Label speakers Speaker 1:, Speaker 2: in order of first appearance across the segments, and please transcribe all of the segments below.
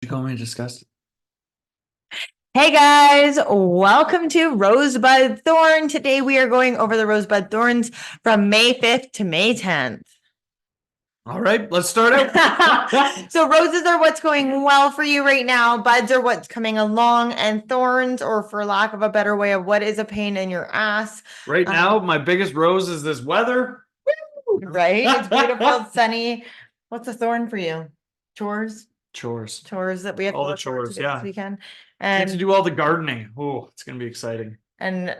Speaker 1: You call me disgusted?
Speaker 2: Hey guys, welcome to Rosebud Thorn. Today we are going over the Rosebud Thorns from May 5th to May 10th.
Speaker 1: All right, let's start out.
Speaker 2: So roses are what's going well for you right now. Buds are what's coming along, and thorns, or for lack of a better way of what is a pain in your ass.
Speaker 1: Right now, my biggest rose is this weather.
Speaker 2: Right? It's beautiful, it's sunny. What's a thorn for you? Chores?
Speaker 1: Chores.
Speaker 2: Chores that we have to
Speaker 1: All the
Speaker 2: look forward to
Speaker 1: chores,
Speaker 2: this
Speaker 1: yeah.
Speaker 2: weekend.
Speaker 1: Get to
Speaker 2: And
Speaker 1: do all the gardening. Oh, it's gonna be exciting.
Speaker 2: and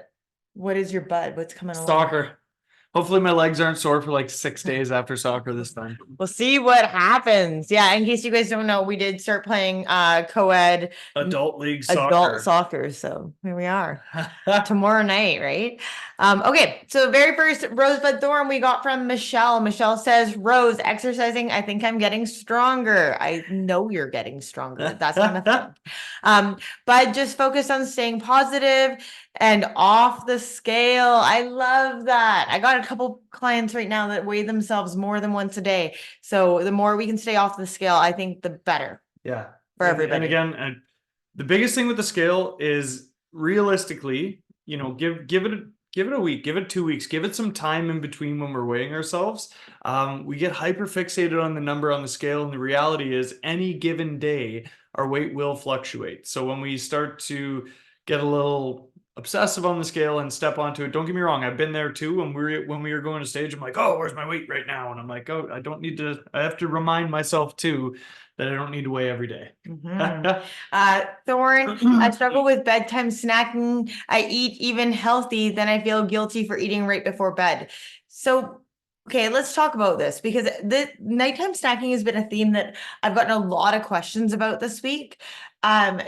Speaker 2: what is your bud? What's coming along?
Speaker 1: Soccer. Hopefully my legs aren't sore for like 6 days after soccer this time.
Speaker 2: We'll see what happens. Yeah, in case you guys don't know, we did start playing co-ed
Speaker 1: Adult league
Speaker 2: adult
Speaker 1: soccer.
Speaker 2: soccer. So here we are. Tomorrow night, right? Okay, so the very first Rosebud Thorn we got from Michelle. Michelle says, Rose, exercising, I think I'm getting stronger. I know you're getting stronger. That's what I'm gonna think. But just focus on staying positive and off the scale. I love that. I got a couple clients right now that weigh themselves more than once a day. So the more we can stay off the scale, I think the better.
Speaker 1: Yeah.
Speaker 2: For everybody.
Speaker 1: And again, the biggest thing with the scale is realistically, give it a week, give it 2 weeks, give it some time in between when we're weighing ourselves. We get hyper fixated on the number on the scale, and the reality is any given day our weight will fluctuate. So when we start to get a little obsessive on the scale and step onto it, don't get me wrong, I've been there too. When we were going to stage, I'm like, oh, where's my weight right now? And I'm like, oh, I have to remind myself too that I don't need to weigh every day.
Speaker 2: Thorn, I struggle with bedtime snacking. I eat even healthy, then I feel guilty for eating right before bed. So, okay, let's talk about this because the nighttime snacking has been a theme that I've gotten a lot of questions about this week.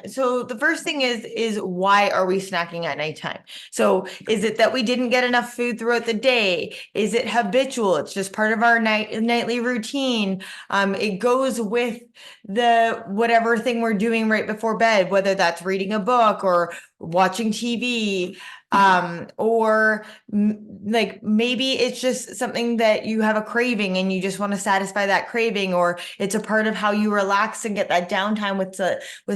Speaker 2: So the first thing is why are we snacking at nighttime? So is it that we didn't get enough food throughout the day? Is it habitual? It's just part of our nightly routine. It goes with the whatever thing we're doing right before bed, whether that's reading a book or watching TV, or like maybe it's just something that you have a craving and you just want to satisfy that craving, or it's a part of how you relax and get that downtime with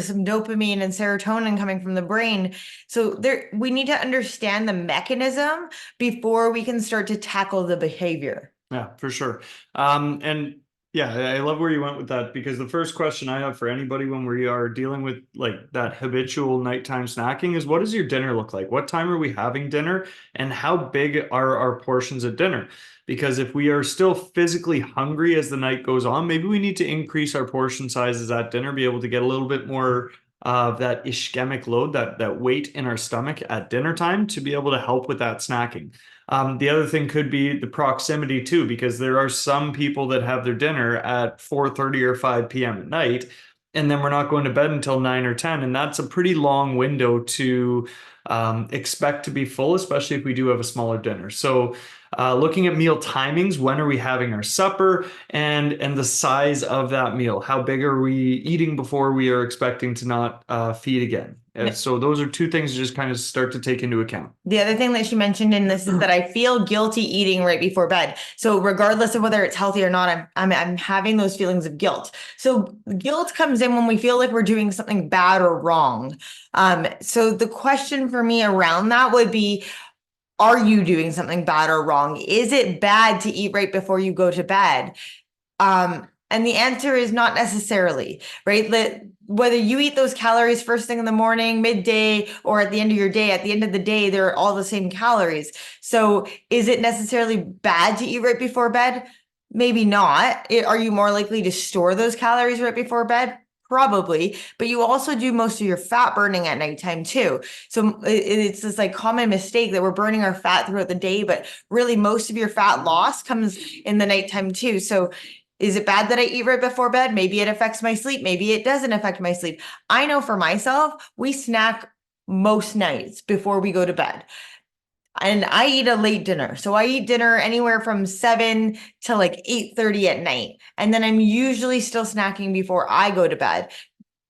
Speaker 2: some dopamine and serotonin coming from the brain. So there, we need to understand the mechanism before we can start to tackle the behavior.
Speaker 1: Yeah, for sure. And yeah, I love where you went with that, because the first question I have for anybody when we are dealing with like that habitual nighttime snacking is, what does your dinner look like? What time are we having dinner, and how big are our portions at dinner? Because if we are still physically hungry as the night goes on, maybe we need to increase our portion sizes at dinner, be able to get a little bit more of that ischemic load, that weight in our stomach at dinner time, to be able to help with that snacking. The other thing could be the proximity too, because there are some people that have their dinner at 4:30 or 5 p.m. at night, and then we're not going to bed until 9 or 10, and that's a pretty long window to expect to be full, especially if we do have a smaller dinner. So looking at meal timings, when are we having our supper, and the size of that meal? How big are we eating before we are expecting to not feed again? So those are two things to just kind of start to take into account.
Speaker 2: The other thing that she mentioned in this is that I feel guilty eating right before bed. So regardless of whether it's healthy or not, I'm having those feelings of guilt. So guilt comes in when we feel like we're doing something bad or wrong. So the question for me around that would be, are you doing something bad or wrong? Is it bad to eat right before you go to bed? And the answer is not necessarily, right? Whether you eat those calories first thing in the morning, midday, or at the end of your day, at the end of the day, they're all the same calories. So is it necessarily bad to eat right before bed? Maybe not. Are you more likely to store those calories right before bed? Probably, but you also do most of your fat burning at nighttime too. So it's this like common mistake that we're burning our fat throughout the day, but really most of your fat loss comes in the nighttime too. So is it bad that I eat right before bed? Maybe it affects my sleep. Maybe it doesn't affect my sleep. I know for myself, we snack most nights before we go to bed. And I eat a late dinner. So I eat dinner anywhere from 7 to like 8:30 at night. And then I'm usually still snacking before I go to bed.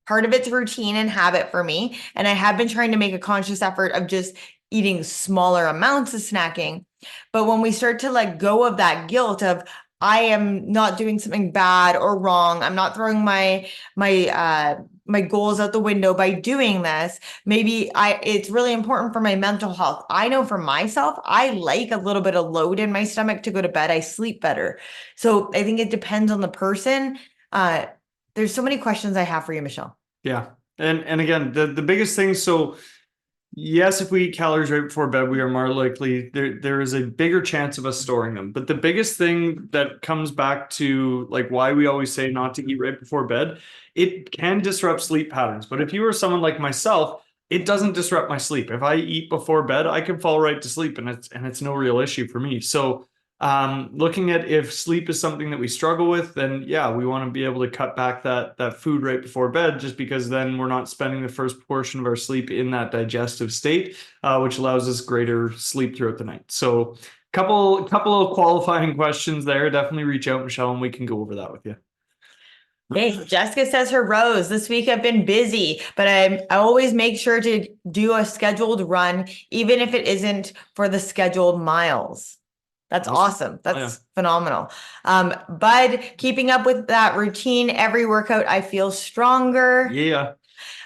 Speaker 2: Part of it's routine and habit for me. And I have been trying to make a conscious effort of just eating smaller amounts of snacking. But when we start to let go of that guilt of, I am not doing something bad or wrong, I'm not throwing my my goals out the window by doing this. Maybe it's really important for my mental health. I know for myself, I like a little bit of load in my stomach to go to bed. I sleep better. So I think it depends on the person. There's so many questions I have for you, Michelle.
Speaker 1: Yeah. And again, the biggest thing, so yes, if we eat calories right before bed, we are more likely there is a bigger chance of us storing them. But the biggest thing that comes back to like why we always say not to eat right before bed, it can disrupt sleep patterns. But if you are someone like myself, it doesn't disrupt my sleep. If I eat before bed, I can fall right to sleep and it's no real issue for me. So looking at if sleep is something that we struggle with, then yeah, we want to be able to cut back that food right before bed, just because then we're not spending the first portion of our sleep in that digestive state, which allows us greater sleep throughout the night. So, couple of qualifying questions there. Definitely reach out, Michelle, and we can go over that with you.
Speaker 2: Okay, Jessica says her rose. This week I've been busy, but I always make sure to do a scheduled run, even if it isn't for the scheduled miles. That's awesome. That's phenomenal. Bud, keeping up with that routine, every workout, I feel stronger.
Speaker 1: Yeah.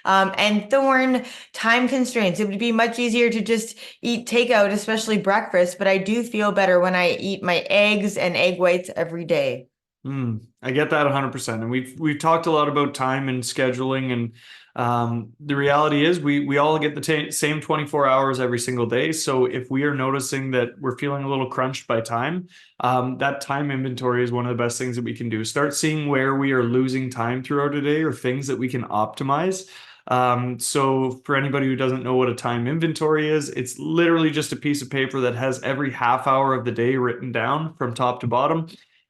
Speaker 2: And Thorn, time constraints. It would be much easier to just eat takeout, especially breakfast, but I do feel better when I eat my eggs and egg whites every day.
Speaker 1: I get that 100%. And we've talked a lot about time and scheduling, and the reality is we all get the same 24 hours every single day. So if we are noticing that we're feeling a little crunched by time, that time inventory is one of the best things that we can do. Start seeing where we are losing time throughout a day or things that we can optimize. So for anybody who doesn't know what a time inventory is, it's literally just a piece of paper that has every half hour of the day written down from top to bottom.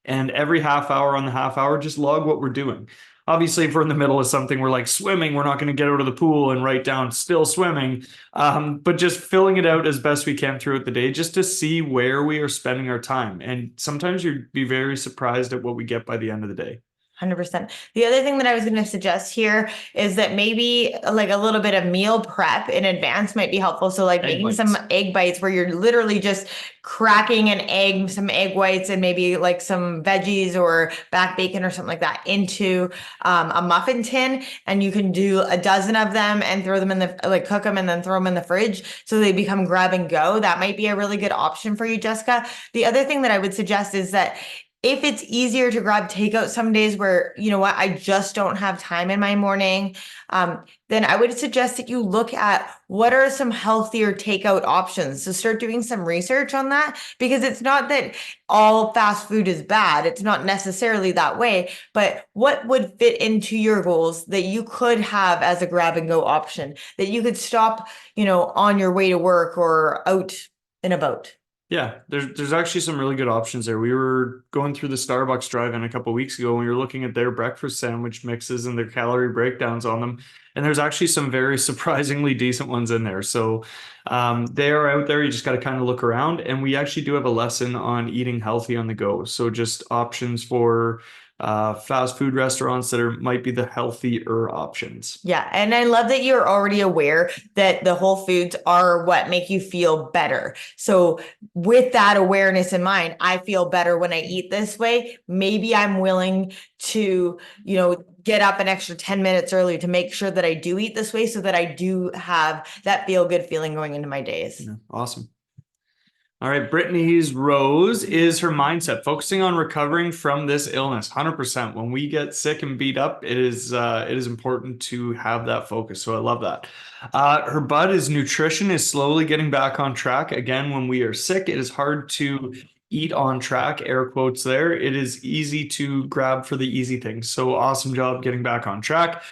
Speaker 1: And every half hour on the half hour, just log what we're doing. Obviously, if we're in the middle of something, we're like swimming, we're not going to get out of the pool and write down still swimming. But just filling it out as best we can throughout the day, just to see where we are spending our time. And sometimes you'd be very surprised at what we get by the end of the day.
Speaker 2: 100%. The other thing that I was going to suggest here is that maybe like a little bit of meal prep in advance might be helpful. So like making some egg bites where you're literally just cracking an egg, some egg whites, and maybe like some veggies or back bacon or something like that into a muffin tin, and you can do a dozen of them and throw them in the like cook them and then throw them in the fridge so they become grab and go. That might be a really good option for you, Jessica. The other thing that I would suggest is that if it's easier to grab takeout some days where, you know what, I just don't have time in my morning, then I would suggest that you look at what are some healthier takeout options. So start doing some research on that, because it's not that all fast food is bad. It's not necessarily that way, but what would fit into your goals that you could have as a grab and go option that you could stop, on your way to work or out and about.
Speaker 1: Yeah, there's actually some really good options there. We were going through the Starbucks drive-in a couple of weeks ago, and we were looking at their breakfast sandwich mixes and their calorie breakdowns on them. And there's actually some very surprisingly decent ones in there. So they are out there. You just got to kind of look around. And we actually do have a lesson on eating healthy on the go. So just options for fast food restaurants that might be the healthier options.
Speaker 2: Yeah. And I love that you're already aware that the whole foods are what make you feel better. So with that awareness in mind, I feel better when I eat this way. Maybe I'm willing to, get up an extra 10 minutes early to make sure that I do eat this way so that I do have that feel good feeling going into my days.
Speaker 1: Yeah, awesome. All right, Brittany's rose is her mindset, focusing on recovering from this illness. 100%. When we get sick and beat up, it is important to have that focus. So I love that. Her bud is nutrition is slowly getting back on track. Again, when we are sick, it is hard to eat on track, air quotes there. It is easy to grab for the easy things. So awesome job getting back on track.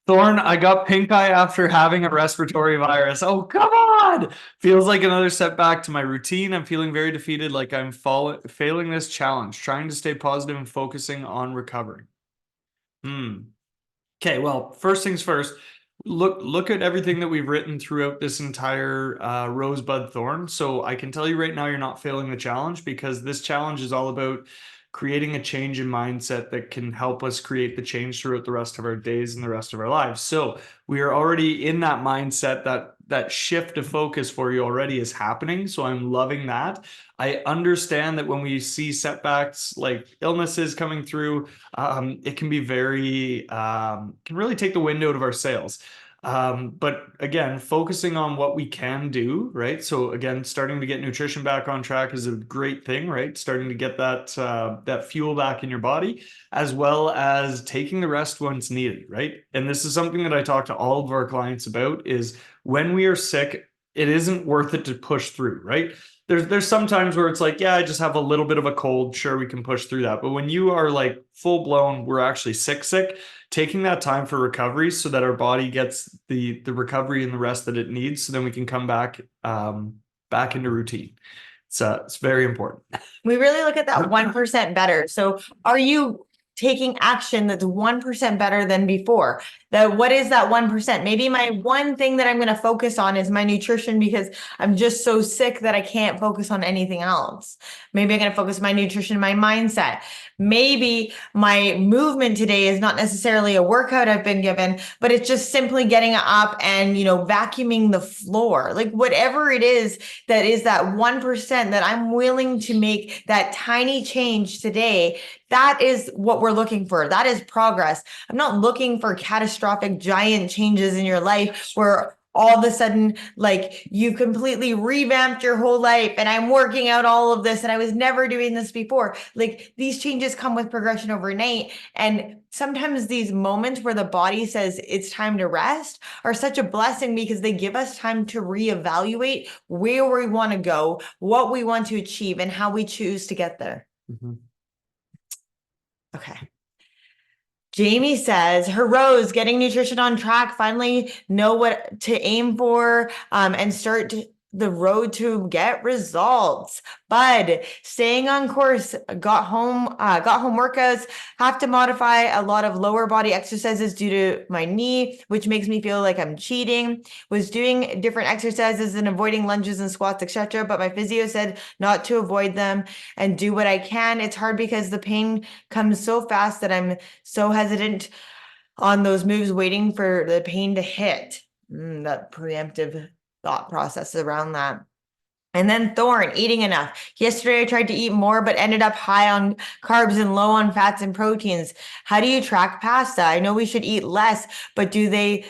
Speaker 1: Thorn, I got pink eye after having a respiratory virus. Oh, come on. Feels like another setback to my routine. I'm feeling very defeated, like I'm failing this challenge, trying to stay positive and focusing on recovering. Okay, well, first things first, look at everything that we've written throughout this entire Rosebud Thorn. So I can tell you right now, you're not failing the challenge, because this challenge is all about creating a change in mindset that can help us create the change throughout the rest of our days and the rest of our lives. So we are already in that mindset, that shift of focus for you already is happening. So I'm loving that. I understand that when we see setbacks like illnesses coming through, it can be can really take the wind out of our sails. But again, focusing on what we can do, right? So again, starting to get nutrition back on track is a great thing, right? Starting to get that fuel back in your body, as well as taking the rest when it's needed, right? And this is something that I talk to all of our clients about is when we are sick, it isn't worth it to push through, right? There's some times where it's like, yeah, I just have a little bit of a cold. Sure, we can push through that. But when you are like full blown, we're actually sick, taking that time for recovery so that our body gets the recovery and the rest that it needs, so then we can come back back into routine. It's very important.
Speaker 2: We really look at that 1% better. So are you taking action that's 1% better than before? What is that 1%? Maybe my one thing that I'm going to focus on is my nutrition because I'm just so sick that I can't focus on anything else. Maybe I'm going to focus my nutrition, my mindset. Maybe my movement today is not necessarily a workout I've been given, but it's just simply getting up and, vacuuming the floor. Like whatever it is that 1% that I'm willing to make that tiny change today, that is what we're looking for. That is progress. I'm not looking for catastrophic giant changes in your life where all of a sudden, like you completely revamped your whole life and I'm working out all of this and I was never doing this before. Like these changes come with progression overnight. And sometimes these moments where the body says it's time to rest are such a blessing because they give us time to reevaluate where we want to go, what we want to achieve, and how we choose to get there.
Speaker 1: Mm-hmm.
Speaker 2: Okay. Jamie says, her Rose, getting nutrition on track, finally know what to aim for and start the road to get results. Bud, staying on course, got home workouts, have to modify a lot of lower body exercises due to my knee, which makes me feel like I'm cheating. Was doing different exercises and avoiding lunges and squats, etc. But my physio said not to avoid them and do what I can. It's hard because the pain comes so fast that I'm so hesitant on those moves, waiting for the pain to hit. That preemptive thought process around that. And then Thorn, eating enough. Yesterday I tried to eat more, but ended up high on carbs and low on fats and proteins. How do you track pasta? I know we should eat less, but do they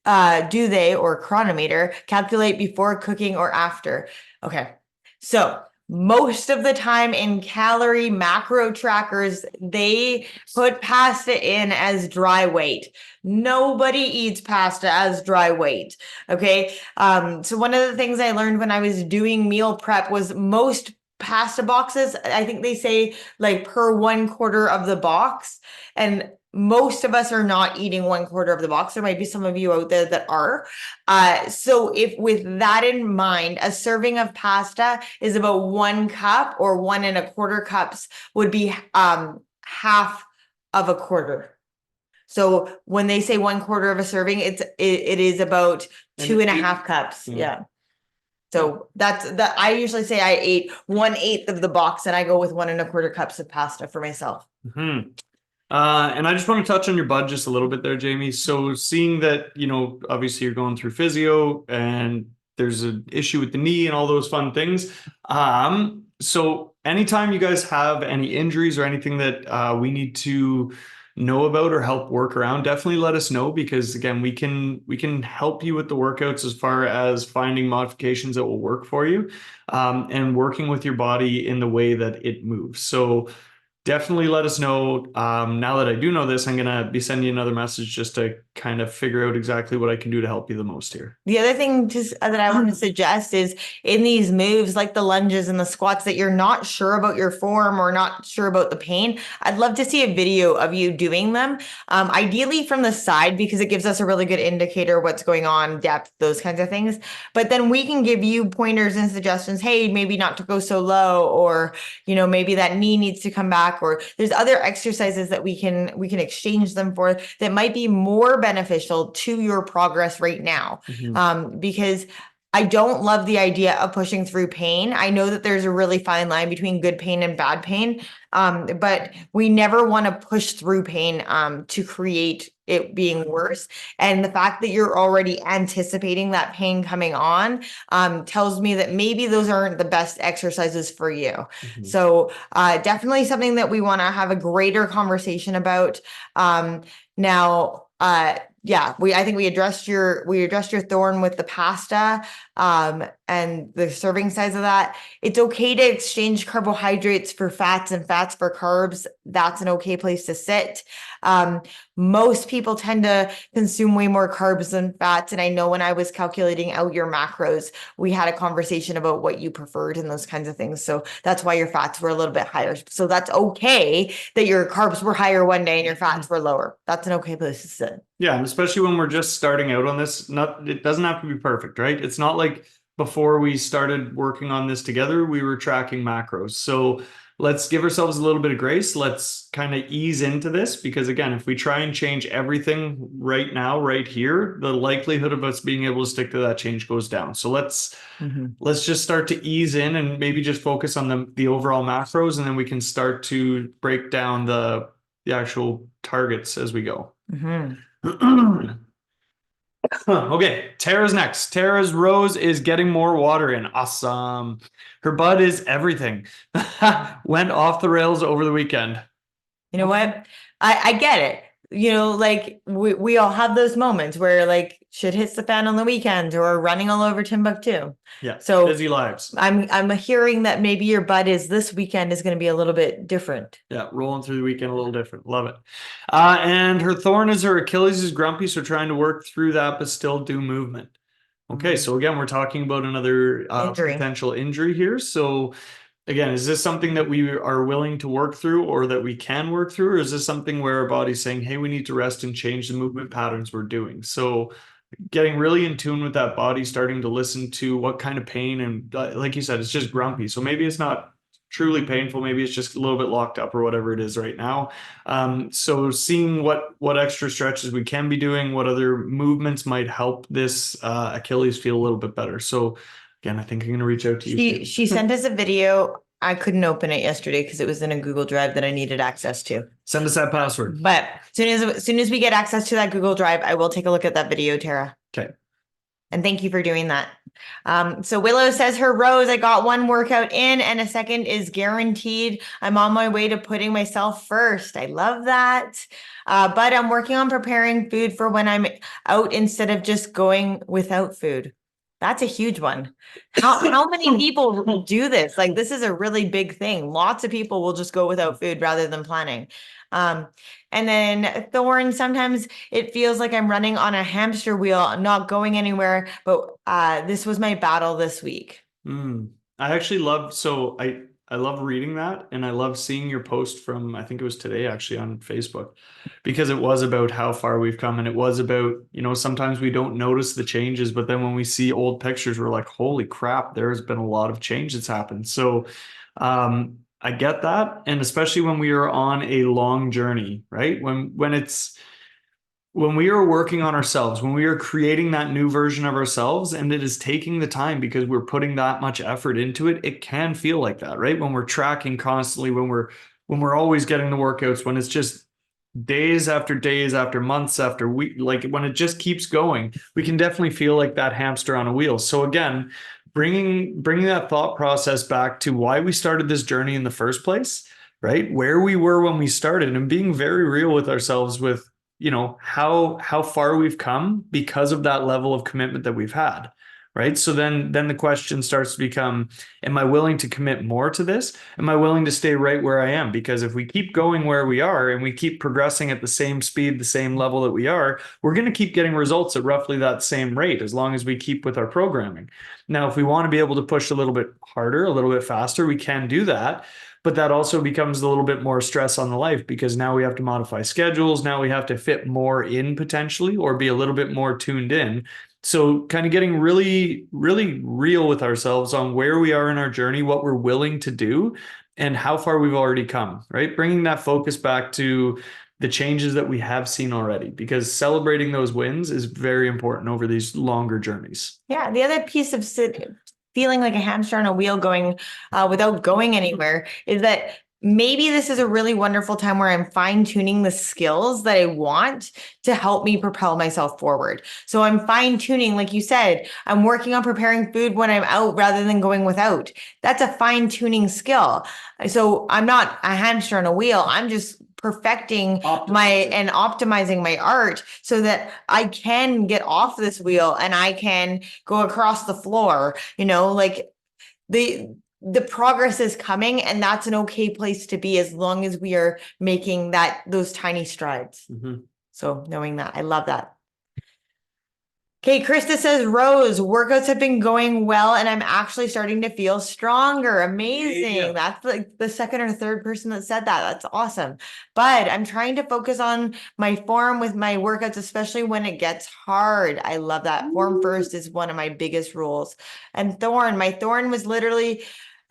Speaker 2: or Chronometer calculate before cooking or after? Okay. So most of the time in calorie macro trackers, they put pasta in as dry weight. Nobody eats pasta as dry weight. Okay. So one of the things I learned when I was doing meal prep was most pasta boxes, I think they say like per 1/4 of the box. And most of us are not eating 1/4 of the box. There might be some of you out there that are. So if with that in mind, a serving of pasta is about 1 cup or 1 1/4 cups would be half of a quarter. So when they say 1/4 of a serving, it is about 2.5 cups. Yeah. So that's that. I usually say I ate 1/8 of the box and I go with 1 1/4 cups of pasta for myself.
Speaker 1: Mm-hmm. And I just want to touch on your bud just a little bit there, Jamie. So seeing that, obviously you're going through physio and there's an issue with the knee and all those fun things. So anytime you guys have any injuries or anything that we need to know about or help work around, definitely let us know, because again, we can help you with the workouts as far as finding modifications that will work for you, and working with your body in the way that it moves. So definitely let us know. Now that I do know this, I'm going to be sending you another message just to kind of figure out exactly what I can do to help you the most here.
Speaker 2: The other thing that I want to suggest is in these moves, like the lunges and the squats, that you're not sure about your form or not sure about the pain, I'd love to see a video of you doing them, ideally from the side, because it gives us a really good indicator what's going on, depth, those kinds of things. But then we can give you pointers and suggestions. Hey, maybe not to go so low, or maybe that knee needs to come back, or there's other exercises that we can exchange them for that might be more beneficial to your progress right now.
Speaker 1: Mm-hmm.
Speaker 2: Because I don't love the idea of pushing through pain. I know that there's a really fine line between good pain and bad pain. But we never want to push through pain to create it being worse. And the fact that you're already anticipating that pain coming on tells me that maybe those aren't the best exercises for you.
Speaker 1: Mhm.
Speaker 2: So definitely something that we want to have a greater conversation about. Now, yeah, I think we addressed your thorn with the pasta and the serving size of that. It's okay to exchange carbohydrates for fats and fats for carbs. That's an okay place to sit. Most people tend to consume way more carbs than fats. And I know when I was calculating out your macros, we had a conversation about what you preferred and those kinds of things. So that's why your fats were a little bit higher. So that's okay that your carbs were higher one day and your fats were lower. That's an okay place to sit.
Speaker 1: Yeah, and especially when we're just starting out on this, it doesn't have to be perfect, right? It's not like before we started working on this together, we were tracking macros. So let's give ourselves a little bit of grace. Let's kind of ease into this because again, if we try and change everything right now, right here, the likelihood of us being able to stick to that change goes down. So let's just start to ease in and maybe just focus on the overall macros, and then we can start to break down the actual targets as we go. Okay, Tara's next. Tara's rose is getting more water in. Awesome. Her bud is everything. Went off the rails over the weekend.
Speaker 2: You know what? I get it. You know, like we all have those moments where like shit hits the fan on the weekends or running all over Timbuktu.
Speaker 1: Yeah.
Speaker 2: So
Speaker 1: busy lives.
Speaker 2: I'm hearing that maybe your bud is this weekend is going to be a little bit different.
Speaker 1: Yeah, rolling through the weekend a little different. Love it. And her thorn is her Achilles is grumpy, so trying to work through that but still do movement. Okay, so again, we're talking about another potential injury here. So again, is this something that we are willing to work through or that we can work through? Or is this something where our body's saying, hey, we need to rest and change the movement patterns we're doing? So getting really in tune with that body, starting to listen to what kind of pain, and like you said, it's just grumpy. So maybe it's not truly painful. Maybe it's just a little bit locked up or whatever it is right now. So seeing what extra stretches we can be doing, what other movements might help this Achilles feel a little bit better. So again, I think I'm going to reach out to you.
Speaker 2: She sent us a video. I couldn't open it yesterday because it was in a Google Drive that I needed access to.
Speaker 1: Send us that password.
Speaker 2: But as soon as we get access to that Google Drive, I will take a look at that video, Tara.
Speaker 1: Okay.
Speaker 2: And thank you for doing that. So Willow says her rose, I got one workout in and a second is guaranteed. I'm on my way to putting myself first. I love that. But I'm working on preparing food for when I'm out instead of just going without food. That's a huge one. How many people do this? Like, this is a really big thing. Lots of people will just go without food rather than planning. And then Thorn, sometimes it feels like I'm running on a hamster wheel, not going anywhere. But this was my battle this week.
Speaker 1: I actually love, so I love reading that, and I love seeing your post from, I think it was today actually on Facebook, because it was about how far we've come, and it was about, sometimes we don't notice the changes, but then when we see old pictures, we're like, holy crap, there's been a lot of change that's happened. So I get that, and especially when we are on a long journey, right? When we are working on ourselves, when we are creating that new version of ourselves, and it is taking the time because we're putting that much effort into it, it can feel like that, right? When we're tracking constantly, when we're always getting the workouts, when it's just days after months after week, like when it just keeps going, we can definitely feel like that hamster on a wheel. So again, bringing that thought process back to why we started this journey in the first place, right? Where we were when we started, and being very real with ourselves with how far we've come because of that level of commitment that we've had, right? So then the question starts to become, am I willing to commit more to this? Am I willing to stay right where I am? Because if we keep going where we are and we keep progressing at the same speed, the same level that we are, we're going to keep getting results at roughly that same rate as long as we keep with our programming. Now, if we want to be able to push a little bit harder, a little bit faster, we can do that. But that also becomes a little bit more stress on the life, because now we have to modify schedules. Now we have to fit more in potentially, or be a little bit more tuned in. So kind of getting really, really real with ourselves on where we are in our journey, what we're willing to do, and how far we've already come, right? Bringing that focus back to, the changes that we have seen already, because celebrating those wins is very important over these longer journeys.
Speaker 2: Yeah, the other piece of feeling like a hamster on a wheel going without going anywhere is that maybe this is a really wonderful time where I'm fine tuning the skills that I want to help me propel myself forward. So I'm fine tuning, like you said, I'm working on preparing food when I'm out rather than going without. That's a fine tuning skill. So I'm not a hamster on a wheel. I'm just perfecting and optimizing my art so that I can get off this wheel and I can go across the floor, like the progress is coming, and that's an okay place to be as long as we are making those tiny strides. So knowing that, I love that. Okay, Krista says, Rose, workouts have been going well and I'm actually starting to feel stronger. Amazing. Yeah. That's like the second or third person that said that. That's awesome. But I'm trying to focus on my form with my workouts, especially when it gets hard. I love that. Form first is one of my biggest rules. And my thorn was literally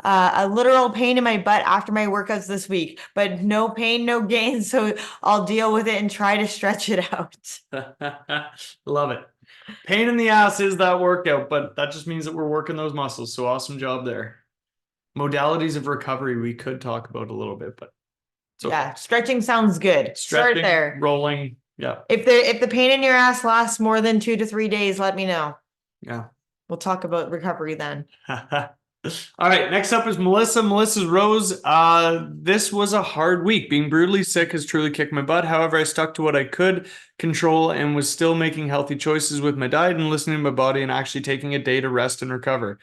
Speaker 2: a literal pain in my butt after my workouts this week, but no pain, no gain. So I'll deal with it and try to stretch it out.
Speaker 1: Love it. Pain in the ass is that workout, but that just means that we're working those muscles. So awesome job there. Modalities of recovery we could talk about a little bit, but
Speaker 2: yeah, stretching sounds good. Start there.
Speaker 1: Rolling. Yeah.
Speaker 2: If the pain in your ass lasts more than 2 to 3 days, let me know.
Speaker 1: Yeah.
Speaker 2: We'll talk about recovery then.
Speaker 1: All right, next up is Melissa. Melissa's Rose. This was a hard week. Being brutally sick has truly kicked my butt. However, I stuck to what I could control and was still making healthy choices with my diet and listening to my body and actually taking a day to rest and recover.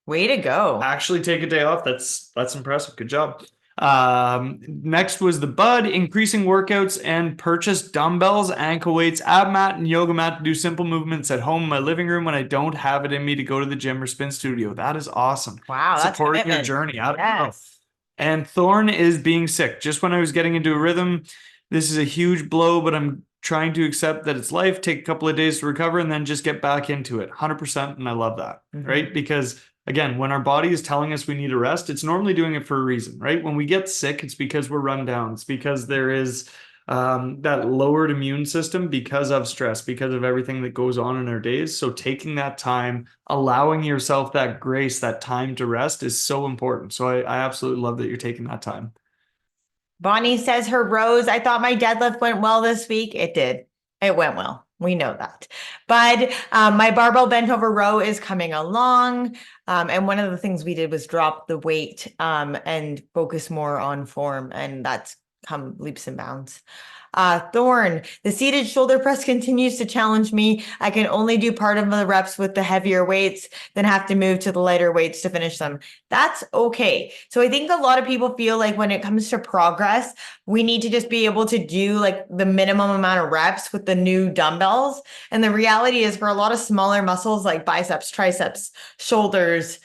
Speaker 2: Way to go.
Speaker 1: Actually take a day off. That's impressive. Good job. Next was the Bud, increasing workouts and purchased dumbbells, ankle weights, ab mat, and yoga mat to do simple movements at home in my living room when I don't have it in me to go to the gym or spin studio. That is awesome.
Speaker 2: Wow, that's
Speaker 1: supporting your journey. I don't know. And Thorn is being sick. Just when I was getting into a rhythm, this is a huge blow, but I'm trying to accept that it's life, take a couple of days to recover, and then just get back into it. 100%. And I love that, right? Because again, when our body is telling us we need a rest, it's normally doing it for a reason, right? When we get sick, it's because we're run down. It's because there is that lowered immune system because of stress, because of everything that goes on in our days. So taking that time, allowing yourself that grace, that time to rest is so important. So I absolutely love that you're taking that time.
Speaker 2: Bonnie says her Rose, I thought my deadlift went well this week. It did. It went well. We know that. But my barbell bent over row is coming along. And one of the things we did was drop the weight and focus more on form. And that's come leaps and bounds. Thorn, the seated shoulder press continues to challenge me. I can only do part of the reps with the heavier weights, then have to move to the lighter weights to finish them. That's okay. So I think a lot of people feel like when it comes to progress, we need to just be able to do like the minimum amount of reps with the new dumbbells. And the reality is for a lot of smaller muscles like biceps, triceps, shoulders,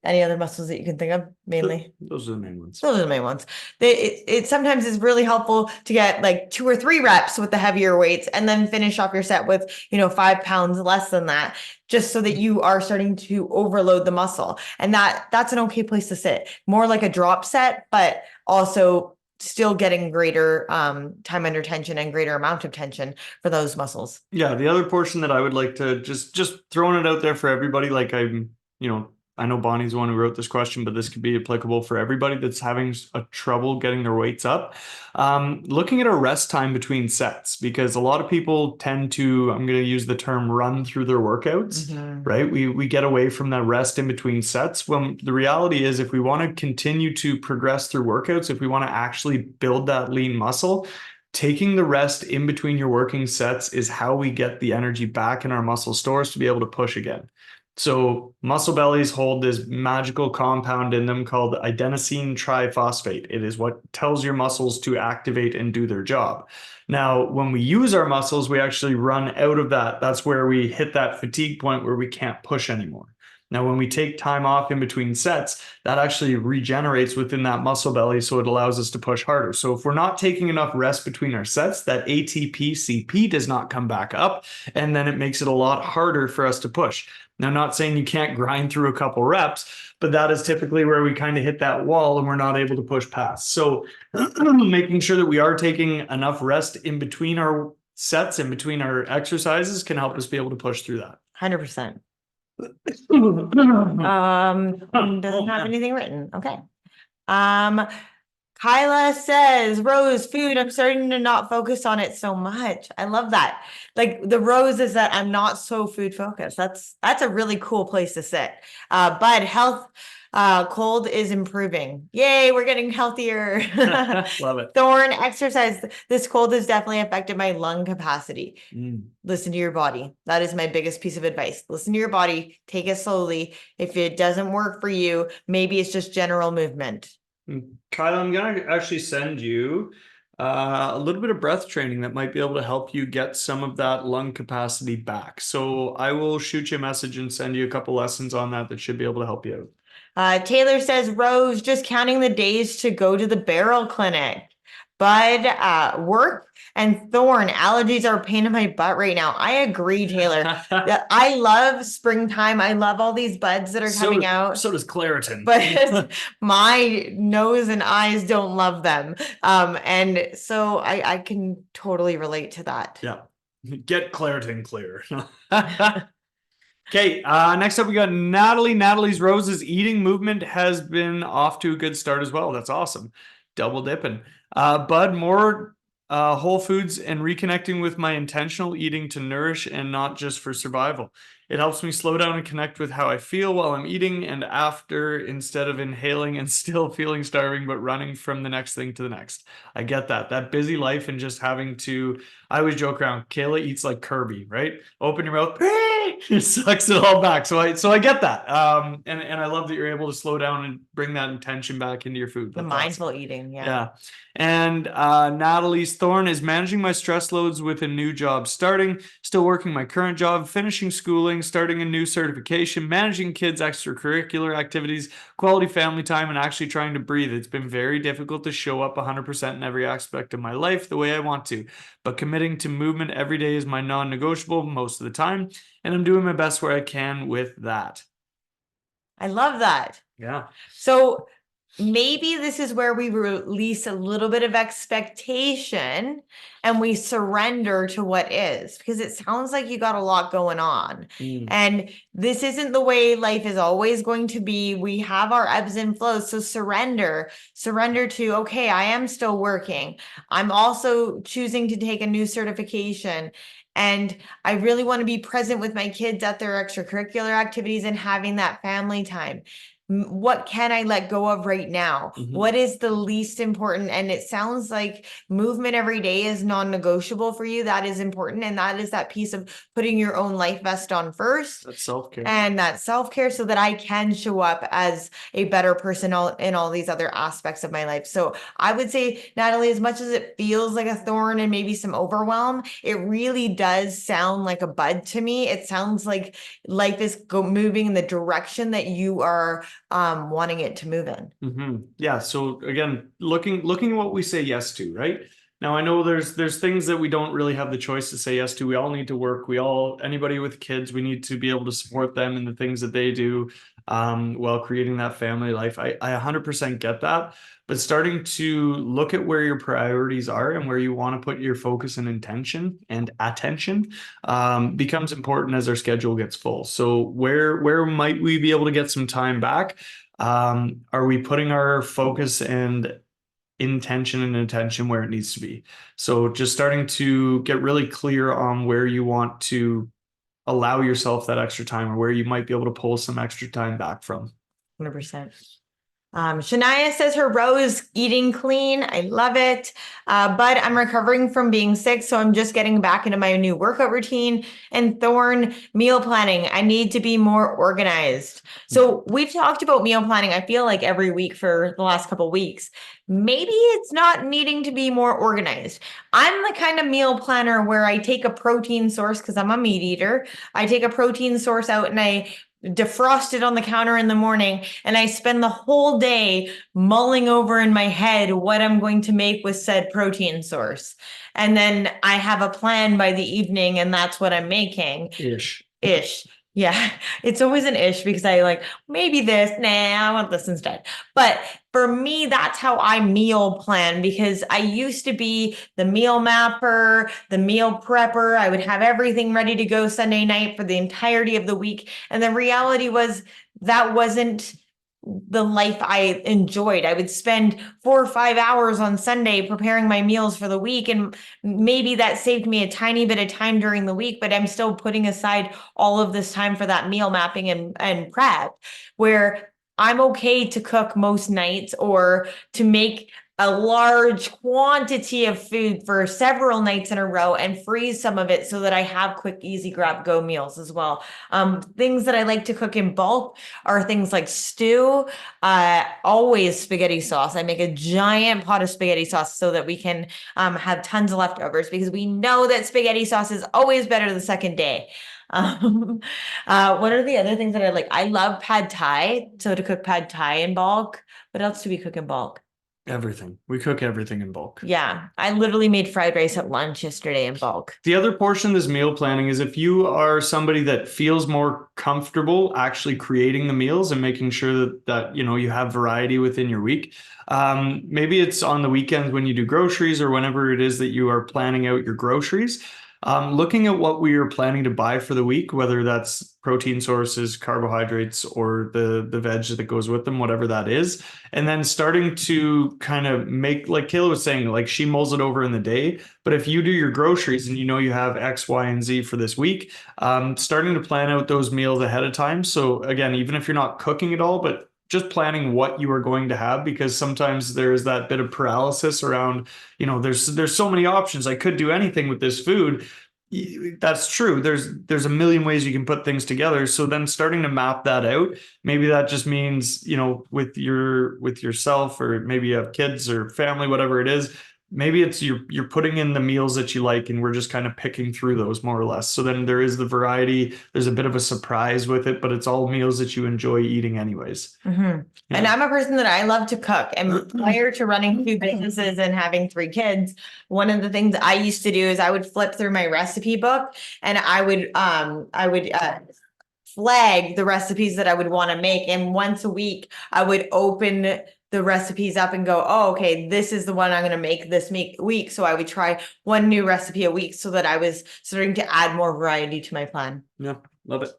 Speaker 2: any other muscles that you can think of mainly?
Speaker 1: Those are the main ones.
Speaker 2: Those are the main ones. It sometimes is really helpful to get like 2 or 3 reps with the heavier weights and then finish off your set with, 5 pounds less than that, just so that you are starting to overload the muscle. And that's an okay place to sit. More like a drop set, but also still getting greater time under tension and greater amount of tension for those muscles.
Speaker 1: Yeah, the other portion that I would like to just throwing it out there for everybody, like I know Bonnie's the one who wrote this question, but this could be applicable for everybody that's having a trouble getting their weights up. Looking at a rest time between sets, because a lot of people tend to, I'm going to use the term run through their workouts, right? We get away from that rest in between sets. When the reality is, if we want to continue to progress through workouts, if we want to actually build that lean muscle, taking the rest in between your working sets is how we get the energy back in our muscle stores to be able to push again. So muscle bellies hold this magical compound in them called adenosine triphosphate. It is what tells your muscles to activate and do their job. Now, when we use our muscles, we actually run out of that. That's where we hit that fatigue point where we can't push anymore. Now, when we take time off in between sets, that actually regenerates within that muscle belly, so it allows us to push harder. So if we're not taking enough rest between our sets, that ATP CP does not come back up, and then it makes it a lot harder for us to push. Now, I'm not saying you can't grind through a couple reps, but that is typically where we kind of hit that wall and we're not able to push past. So making sure that we are taking enough rest in between our sets, in between our exercises, can help us be able to push through that.
Speaker 2: 100%. Doesn't have anything written. Okay. Kyla says, Rose, food, I'm starting to not focus on it so much. I love that. Like the rose is that I'm not so food focused. That's a really cool place to sit. Bud, health, cold is improving. Yay, we're getting healthier.
Speaker 1: Love it.
Speaker 2: Thorn, exercise. This cold has definitely affected my lung capacity. Listen to your body. That is my biggest piece of advice. Listen to your body, take it slowly. If it doesn't work for you, maybe it's just general movement.
Speaker 1: Kyle, I'm gonna actually send you a little bit of breath training that might be able to help you get some of that lung capacity back. So I will shoot you a message and send you a couple lessons on that should be able to help you
Speaker 2: out. Taylor says, Rose, just counting the days to go to the barrel clinic. Bud, work, and Thorn, allergies are a pain in my butt right now. I agree, Taylor. I love springtime. I love all these buds that are coming out.
Speaker 1: So does Claritin.
Speaker 2: But my nose and eyes don't love them. And so I can totally relate to that.
Speaker 1: Yeah. Get Claritin clear. Okay, next up we got Natalie. Natalie's Rose's eating movement has been off to a good start as well. That's awesome. Double dipping. Bud, more whole foods and reconnecting with my intentional eating to nourish and not just for survival. It helps me slow down and connect with how I feel while I'm eating and after, instead of inhaling and still feeling starving, but running from the next thing to the next. I get that. That busy life and just having to, I always joke around, Kayla eats like Kirby, right? Open your mouth, it sucks it all back. So I get that. And I love that you're able to slow down and bring that intention back into your food.
Speaker 2: The mindful eating, yeah.
Speaker 1: Yeah. And Natalie's Thorn is managing my stress loads with a new job starting, still working my current job, finishing schooling, starting a new certification, managing kids' extracurricular activities, quality family time, and actually trying to breathe. It's been very difficult to show up 100% in every aspect of my life the way I want to, but committing to movement every day is my non-negotiable most of the time, and I'm doing my best where I can with that.
Speaker 2: I love that.
Speaker 1: Yeah.
Speaker 2: So maybe this is where we release a little bit of expectation and we surrender to what is, because it sounds like you got a lot going on. And this isn't the way life is always going to be. We have our ebbs and flows. So surrender to, okay, I am still working. I'm also choosing to take a new certification. And I really want to be present with my kids at their extracurricular activities and having that family time. What can I let go of right now? What is the least important? And it sounds like movement every day is non-negotiable for you. That is important. And that is that piece of putting your own life vest on first.
Speaker 1: That's self-care.
Speaker 2: And that self-care so that I can show up as a better person in all these other aspects of my life. So I would say, Natalie, as much as it feels like a thorn and maybe some overwhelm, it really does sound like a bud to me. It sounds like life is moving in the direction that you are wanting it to move in.
Speaker 1: Yeah. So again, looking at what we say yes to, right? Now I know there's things that we don't really have the choice to say yes to. We all need to work. Anybody with kids, we need to be able to support them in the things that they do while creating that family life. I 100% get that. But starting to look at where your priorities are and where you want to put your focus and intention and attention becomes important as our schedule gets full. So where might we be able to get some time back? Are we putting our focus and intention and attention where it needs to be? So just starting to get really clear on where you want to allow yourself that extra time, or where you might be able to pull some extra time back from.
Speaker 2: 100%. Shania says her rose eating clean. I love it. But I'm recovering from being sick, so I'm just getting back into my new workout routine. And Thorn, meal planning. I need to be more organized. So we've talked about meal planning, I feel like every week for the last couple of weeks. Maybe it's not needing to be more organized. I'm the kind of meal planner where I take a protein source, because I'm a meat eater. I take a protein source out and I defrosted on the counter in the morning, and I spend the whole day mulling over in my head what I'm going to make with said protein source. And then I have a plan by the evening, and that's what I'm making. Ish. Yeah, it's always an ish because I like maybe this, nah, I want this instead. But for me, that's how I meal plan, because I used to be the meal mapper, the meal prepper. I would have everything ready to go Sunday night for the entirety of the week. And the reality was that wasn't the life I enjoyed. I would spend 4 or 5 hours on Sunday preparing my meals for the week. And maybe that saved me a tiny bit of time during the week, but I'm still putting aside all of this time for that meal mapping and prep, where I'm okay to cook most nights or to make a large quantity of food for several nights in a row and freeze some of it so that I have quick, easy grab go meals as well. Things that I like to cook in bulk are things like stew, always spaghetti sauce. I make a giant pot of spaghetti sauce so that we can have tons of leftovers, because we know that spaghetti sauce is always better the second day. What are the other things that I like? I love pad thai. So to cook pad thai in bulk. What else do we cook in bulk?
Speaker 1: Everything. We cook everything in bulk.
Speaker 2: Yeah, I literally made fried rice at lunch yesterday in bulk.
Speaker 1: The other portion of this meal planning is if you are somebody that feels more comfortable actually creating the meals and making sure that you have variety within your week. Maybe it's on the weekends when you do groceries or whenever it is that you are planning out your groceries. Looking at what we are planning to buy for the week, whether that's protein sources, carbohydrates, or the veg that goes with them, whatever that is, and then starting to kind of make, like Kayla was saying, like she mulls it over in the day. But if you do your groceries and you have X, Y, and Z for this week, starting to plan out those meals ahead of time. So again, even if you're not cooking at all, but just planning what you are going to have, because sometimes there's that bit of paralysis around, there's so many options. I could do anything with this food. That's true. There's a million ways you can put things together. So then starting to map that out, maybe that just means, with yourself, or maybe you have kids or family, whatever it is, maybe it's you're putting in the meals that you like, and we're just kind of picking through those more or less. So then there is the variety, there's a bit of a surprise with it, but it's all meals that you enjoy eating anyways.
Speaker 2: Mm-hmm.
Speaker 1: Yeah.
Speaker 2: And I'm a person that I love to cook. And prior to running 2 businesses and having 3 kids, one of the things I used to do is I would flip through my recipe book, and I would flag the recipes that I would want to make. And once a week, I would open the recipes up and go, oh, okay, this is the one I'm going to make this week. So I would try one new recipe a week so that I was starting to add more variety to my plan.
Speaker 1: Yeah, love it.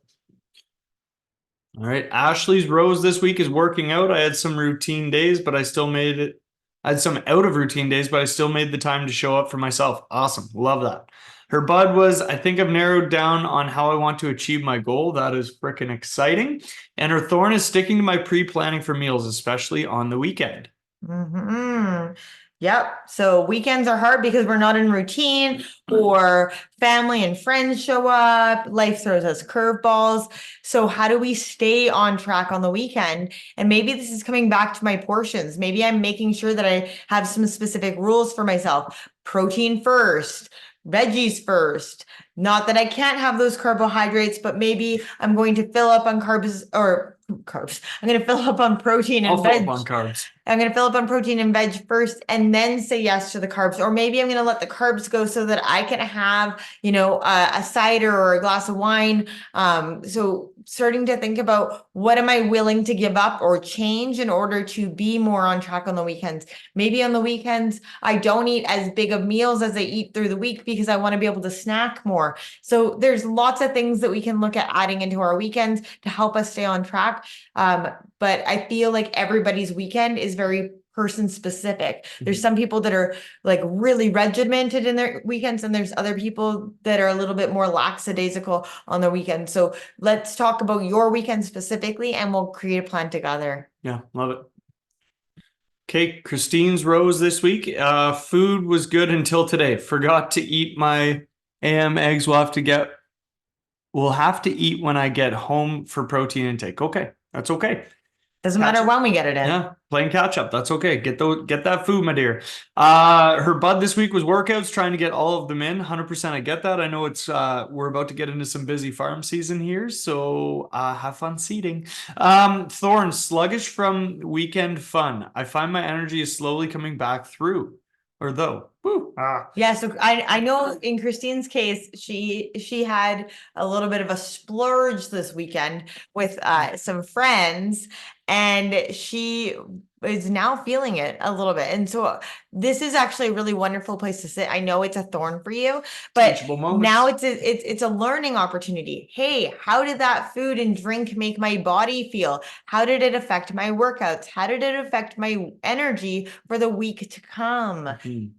Speaker 1: All right, Ashley's Rose this week is working out. I had some routine days, but I still made it. I had some out of routine days, but I still made the time to show up for myself. Awesome. Love that. Her bud was, I think I've narrowed down on how I want to achieve my goal. That is freaking exciting. And her thorn is sticking to my pre-planning for meals, especially on the weekend.
Speaker 2: Mm-hmm. Yep. So weekends are hard because we're not in routine, or family and friends show up. Life throws us curveballs. So how do we stay on track on the weekend? And maybe this is coming back to my portions. Maybe I'm making sure that I have some specific rules for myself. Protein first, veggies first. Not that I can't have those carbohydrates, but maybe I'm going to fill up on carbs. I'm going to fill up on protein and veg.
Speaker 1: On carbs.
Speaker 2: I'm going to fill up on protein and veg first, and then say yes to the carbs. Or maybe I'm going to let the carbs go so that I can have, a cider or a glass of wine. So starting to think about, what am I willing to give up or change in order to be more on track on the weekends? Maybe on the weekends, I don't eat as big of meals as I eat through the week because I want to be able to snack more. So there's lots of things that we can look at adding into our weekends to help us stay on track. But I feel like everybody's weekend is very person specific. There's some people that are like really regimented in their weekends, and there's other people that are a little bit more lackadaisical on their weekends. So let's talk about your weekend specifically, and we'll create a plan together.
Speaker 1: Yeah, love it. Okay, Christine's Rose this week. Food was good until today. Forgot to eat my AM eggs. We'll have to eat when I get home for protein intake. Okay, that's okay.
Speaker 2: Doesn't matter when we get it in.
Speaker 1: Yeah, playing catch up. That's okay. Get that food, my dear. Her bud this week was workouts, trying to get all of them in. 100% I get that. I know it's we're about to get into some busy farm season here, so have fun seeding. Thorn, sluggish from weekend fun. I find my energy is slowly coming back through. Or though. Woo.
Speaker 2: Yeah, so I know in Christine's case, she had a little bit of a splurge this weekend with some friends, and she is now feeling it a little bit. And so this is actually a really wonderful place to sit. I know it's a thorn for you, but
Speaker 1: Teachable moments.
Speaker 2: now it's a learning opportunity. Hey, how did that food and drink make my body feel? How did it affect my workouts? How did it affect my energy for the week to come?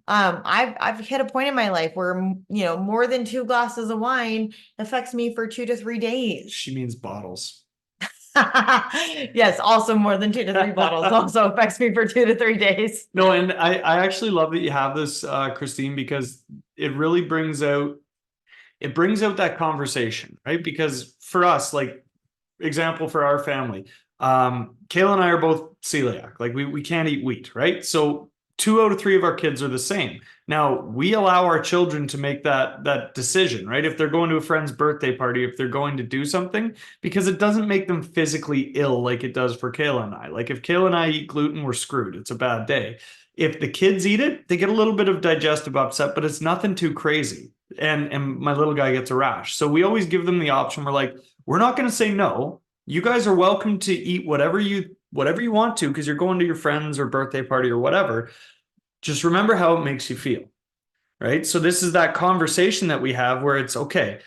Speaker 2: I've hit a point in my life where, you know, more than 2 glasses of wine affects me for 2 to 3 days.
Speaker 1: She means bottles.
Speaker 2: Yes, also more than 2 to 3 bottles also affects me for 2 to 3 days.
Speaker 1: No, and I actually love that you have this, Christine, because it really brings out that conversation, right? Because for us, like, example for our family, Kayla and I are both celiac. Like we can't eat wheat, right? So 2 out of 3 of our kids are the same. Now we allow our children to make that decision, right? If they're going to a friend's birthday party, if they're going to do something, because it doesn't make them physically ill like it does for Kayla and I. Like if Kayla and I eat gluten, we're screwed. It's a bad day. If the kids eat it, they get a little bit of digestive upset, but it's nothing too crazy. And my little guy gets a rash. So we always give them the option. We're like, we're not going to say no. You guys are welcome to eat whatever you want to, because you're going to your friends or birthday party or whatever. Just remember how it makes you feel, right? So this is that conversation that we have where it's okay.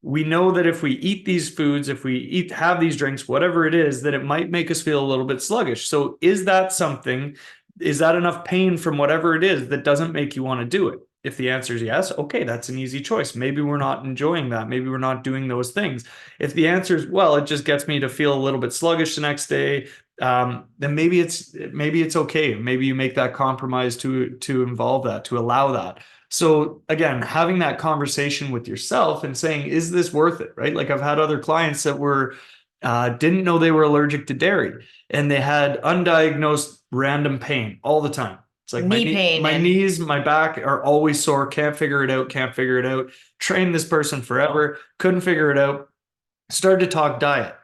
Speaker 1: We know that if we eat these foods, if we have these drinks, whatever it is, that it might make us feel a little bit sluggish. So is that enough pain from whatever it is that doesn't make you want to do it? If the answer is yes, okay, that's an easy choice. Maybe we're not enjoying that. Maybe we're not doing those things. If the answer is, well, it just gets me to feel a little bit sluggish the next day, then maybe it's okay. Maybe you make that compromise to involve that, to allow that. So again, having that conversation with yourself and saying, is this worth it? Right? Like I've had other clients that didn't know they were allergic to dairy, and they had undiagnosed random pain all the time. It's like my knees, my back are always sore. Can't figure it out. Trained this person forever. Couldn't figure it out. Started to talk diet.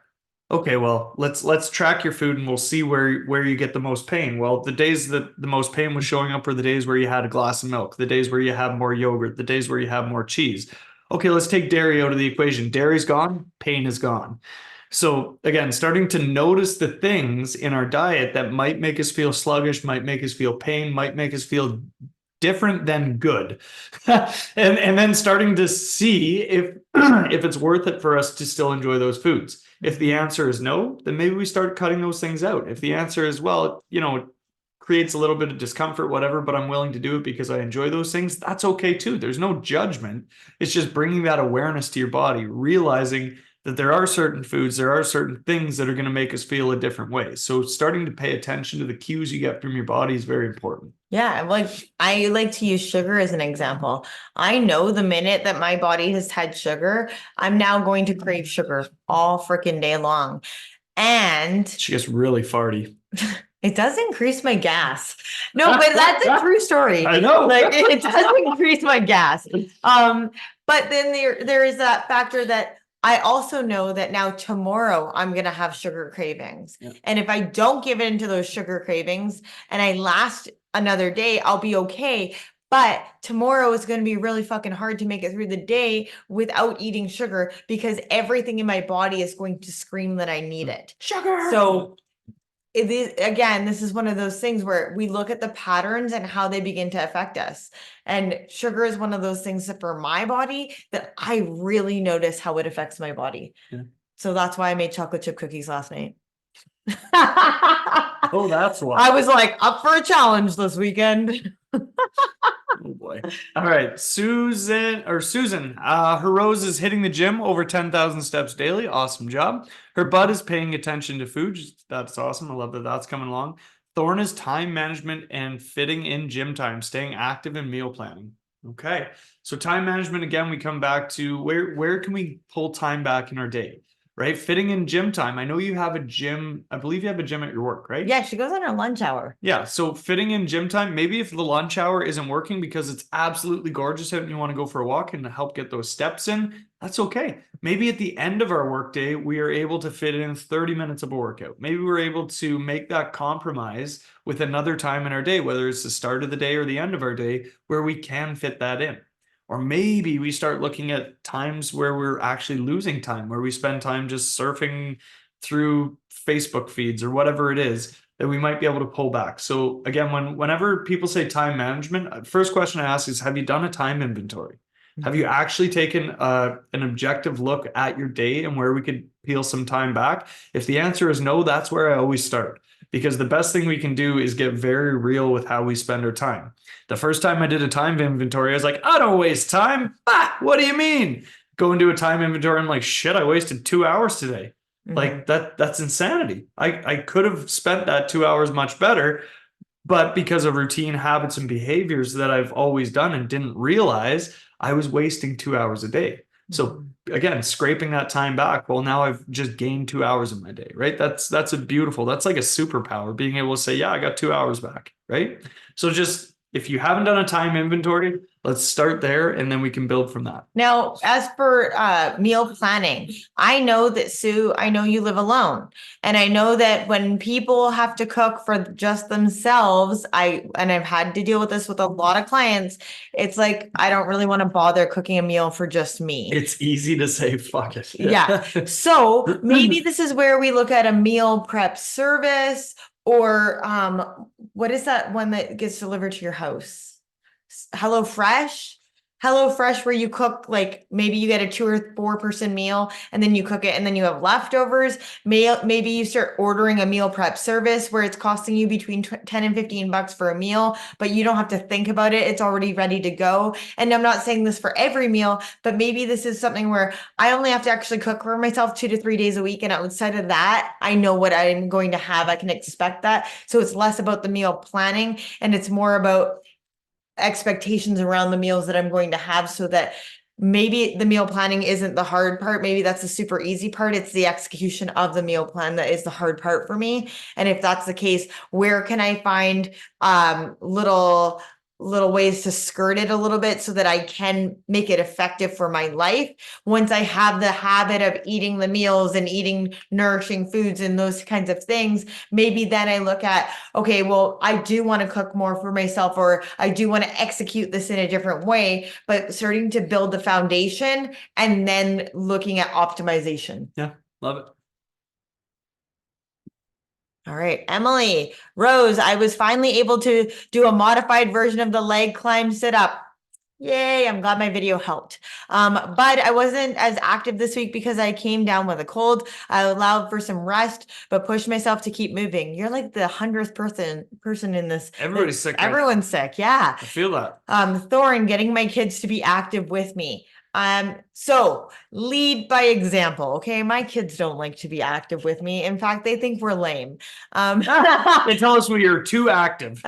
Speaker 1: Okay, well, let's track your food and we'll see where you get the most pain. Well, the days that the most pain was showing up were the days where you had a glass of milk, the days where you have more yogurt, the days where you have more cheese. Okay, let's take dairy out of the equation. Dairy's gone, pain is gone. So again, starting to notice the things in our diet that might make us feel sluggish, might make us feel pain, might make us feel different than good. and then starting to see if it's worth it for us to still enjoy those foods. If the answer is no, then maybe we start cutting those things out. If the answer is, well, it creates a little bit of discomfort, whatever, but I'm willing to do it because I enjoy those things, that's okay too. There's no judgment. It's just bringing that awareness to your body, realizing that there are certain foods, there are certain things that are going to make us feel a different way. So starting to pay attention to the cues you get from your body is very important.
Speaker 2: Yeah, like I like to use sugar as an example. I know the minute that my body has had sugar, I'm now going to crave sugar all freaking day long. And
Speaker 1: she gets really farty.
Speaker 2: It does increase my gas. No, but that's a true story.
Speaker 1: I know.
Speaker 2: Like it does increase my gas. But then there is that factor that I also know that now tomorrow I'm going to have sugar cravings. Yeah. And if I don't give in to those sugar cravings and I last another day, I'll be okay. But tomorrow is going to be really fucking hard to make it through the day without eating sugar, because everything in my body is going to scream that I need it.
Speaker 1: Sugar.
Speaker 2: So again, this is one of those things where we look at the patterns and how they begin to affect us. And sugar is one of those things that for my body that I really notice how it affects my body. Yeah. So that's why I made chocolate chip cookies last night.
Speaker 1: Oh, that's why.
Speaker 2: I was like up for a challenge this weekend.
Speaker 1: Oh boy. All right. Susan, her Rose is hitting the gym over 10,000 steps daily. Awesome job. Her bud is paying attention to food. That's awesome. I love that that's coming along. Thorn is time management and fitting in gym time, staying active and meal planning. Okay. So time management, again, we come back to where can we pull time back in our day? right? Fitting in gym time. I know you have a gym. I believe you have a gym at your work, right?
Speaker 2: Yeah, she goes on her lunch hour.
Speaker 1: Yeah, so fitting in gym time, maybe if the lunch hour isn't working because it's absolutely gorgeous out and you want to go for a walk and help get those steps in, that's okay. Maybe at the end of our workday, we are able to fit in 30 minutes of a workout. Maybe we're able to make that compromise with another time in our day, whether it's the start of the day or the end of our day, where we can fit that in. Or maybe we start looking at times where we're actually losing time, where we spend time just surfing through Facebook feeds or whatever it is that we might be able to pull back. So again, whenever people say time management, first question I ask is, have you done a time inventory? Have you actually taken an objective look at your day and where we could peel some time back? If the answer is no, that's where I always start, because the best thing we can do is get very real with how we spend our time. The first time I did a time inventory, I was like, I don't waste time. Ah, what do you mean? Go and do a time inventory. I'm like, shit, I wasted 2 hours today. Like that's insanity. I could have spent that 2 hours much better, but because of routine habits and behaviors that I've always done and didn't realize, I was wasting 2 hours a day. So again, scraping that time back, well, now I've just gained 2 hours of my day, right? That's a beautiful, that's like a superpower, being able to say, yeah, I got 2 hours back, right? So just if you haven't done a time inventory, let's start there and then we can build from that.
Speaker 2: Now, as for meal planning, I know that Sue, I know you live alone. And I know that when people have to cook for just themselves, and I've had to deal with this with a lot of clients, it's like, I don't really want to bother cooking a meal for just me.
Speaker 1: It's easy to say, fuck it.
Speaker 2: Yeah. So maybe this is where we look at a meal prep service, or what is that one that gets delivered to your house? HelloFresh. HelloFresh, where you cook, like maybe you get a 2 or 4 person meal and then you cook it and then you have leftovers. Maybe you start ordering a meal prep service where it's costing you between 10 and 15 bucks for a meal, but you don't have to think about it. It's already ready to go. And I'm not saying this for every meal, but maybe this is something where I only have to actually cook for myself 2 to 3 days a week. And outside of that, I know what I'm going to have. I can expect that. So it's less about the meal planning and it's more about expectations around the meals that I'm going to have, so that maybe the meal planning isn't the hard part. Maybe that's the super easy part. It's the execution of the meal plan that is the hard part for me. And if that's the case, where can I find little ways to skirt it a little bit so that I can make it effective for my life? Once I have the habit of eating the meals and eating nourishing foods and those kinds of things, maybe then I look at, okay, well, I do want to cook more for myself, or I do want to execute this in a different way, but starting to build the foundation and then looking at optimization.
Speaker 1: Yeah, love it.
Speaker 2: All right, Emily, Rose, I was finally able to do a modified version of the leg climb sit up. Yay, I'm glad my video helped. But I wasn't as active this week because I came down with a cold. I allowed for some rest, but pushed myself to keep moving. You're like the 100th person in this.
Speaker 1: Everybody's sick.
Speaker 2: Everyone's sick, yeah.
Speaker 1: I feel that.
Speaker 2: Thorn, getting my kids to be active with me. So lead by example. Okay. My kids don't like to be active with me. In fact, they think we're lame.
Speaker 1: They tell us we are too active.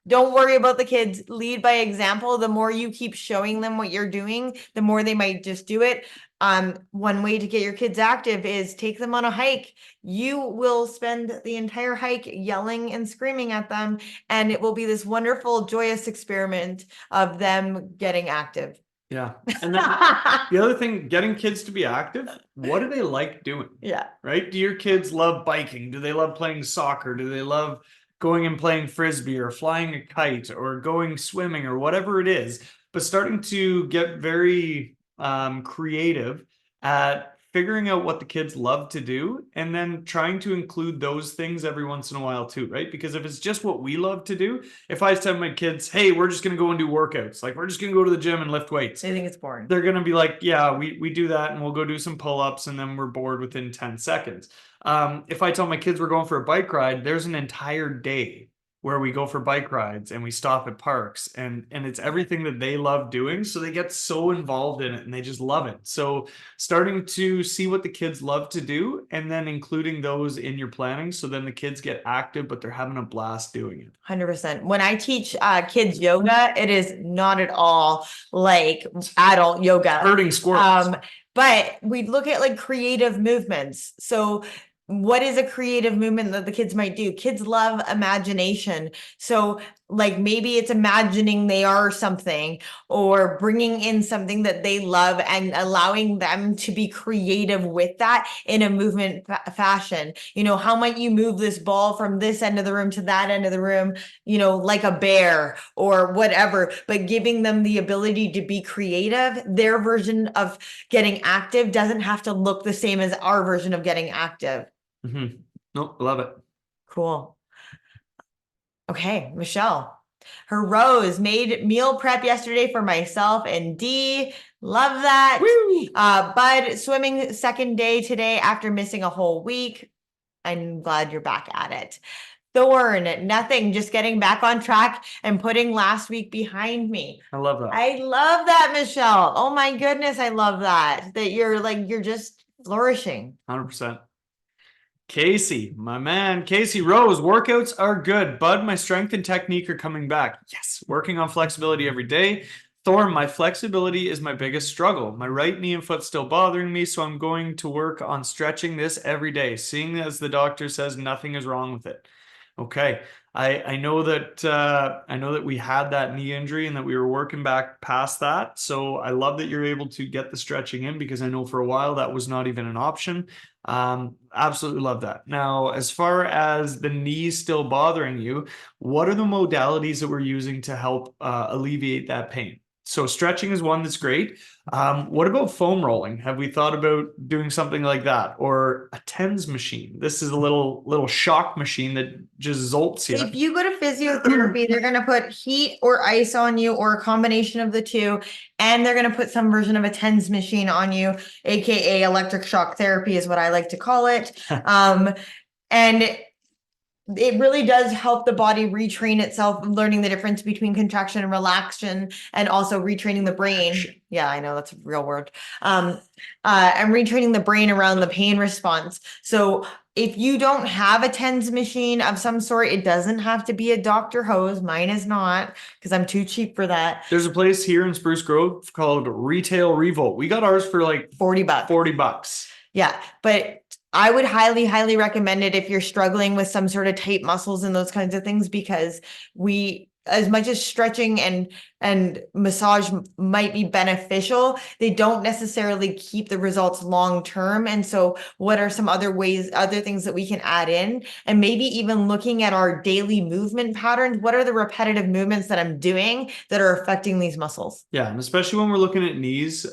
Speaker 2: Don't worry about the kids. Lead by example. The more you keep showing them what you're doing, the more they might just do it. One way to get your kids active is take them on a hike. You will spend the entire hike yelling and screaming at them, and it will be this wonderful, joyous experiment of them getting active.
Speaker 1: Yeah. And then the other thing, getting kids to be active, what do they like doing?
Speaker 2: Yeah.
Speaker 1: Right? Do your kids love biking? Do they love playing soccer? Do they love going and playing frisbee or flying a kite or going swimming or whatever it is? But starting to get very creative at figuring out what the kids love to do and then trying to include those things every once in a while too, right? Because if it's just what we love to do, if I tell my kids, hey, we're just going to go and do workouts, like we're just going to go to the gym and lift weights,
Speaker 2: They think it's boring.
Speaker 1: they're going to be like, yeah, we do that and we'll go do some pull-ups and then we're bored within 10 seconds. If I tell my kids we're going for a bike ride, there's an entire day where we go for bike rides and we stop at parks and it's everything that they love doing. So they get so involved in it and they just love it. So starting to see what the kids love to do and then including those in your planning. So then the kids get active, but they're having a blast doing it.
Speaker 2: 100%. When I teach kids yoga, it is not at all like adult yoga.
Speaker 1: Herding squirrels.
Speaker 2: But we look at like creative movements. So what is a creative movement that the kids might do? Kids love imagination. So like maybe it's imagining they are something or bringing in something that they love and allowing them to be creative with that in a movement fashion. You know, how might you move this ball from this end of the room to that end of the room, you know, like a bear or whatever, but giving them the ability to be creative. Their version of getting active doesn't have to look the same as our version of getting active.
Speaker 1: Mm-hmm. Nope, love it.
Speaker 2: Cool. Okay, Michelle. Her Rose made meal prep yesterday for myself and Dee. Love that.
Speaker 1: Woo!
Speaker 2: Bud swimming second day today after missing a whole week. I'm glad you're back at it. Thorn, nothing, just getting back on track and putting last week behind me.
Speaker 1: I love that.
Speaker 2: I love that, Michelle. Oh my goodness, I love that. That you're just flourishing.
Speaker 1: 100%. Casey, my man, Casey Rose, workouts are good. Bud, my strength and technique are coming back. Yes, working on flexibility every day. Thorn, my flexibility is my biggest struggle. My right knee and foot still bothering me, so I'm going to work on stretching this every day, seeing as the doctor says nothing is wrong with it. Okay. I know that we had that knee injury and that we were working back past that. So I love that you're able to get the stretching in because I know for a while that was not even an option. Absolutely love that. Now, as far as the knee still bothering you, what are the modalities that we're using to help alleviate that pain? So stretching is one that's great. What about foam rolling? Have we thought about doing something like that, or a TENS machine? This is a little shock machine that just zolts you.
Speaker 2: If you go to physiotherapy, they're going to put heat or ice on you or a combination of the two, and they're going to put some version of a TENS machine on you, aka electric shock therapy is what I like to call it. And it really does help the body retrain itself, learning the difference between contraction and relaxation, and also retraining the brain. Yeah, I know that's a real word. And retraining the brain around the pain response. So if you don't have a TENS machine of some sort, it doesn't have to be a Dr. Hose. Mine is not, because I'm too cheap for that.
Speaker 1: There's a place here in Spruce Grove called Retail Revolt. We got ours for like
Speaker 2: $40.
Speaker 1: $40.
Speaker 2: Yeah, but I would highly, highly recommend it if you're struggling with some sort of tight muscles and those kinds of things, because as much as stretching and massage might be beneficial, they don't necessarily keep the results long term. And so what are some other things that we can add in? And maybe even looking at our daily movement patterns. What are the repetitive movements that I'm doing that are affecting these muscles?
Speaker 1: Yeah, and especially when we're looking at knees,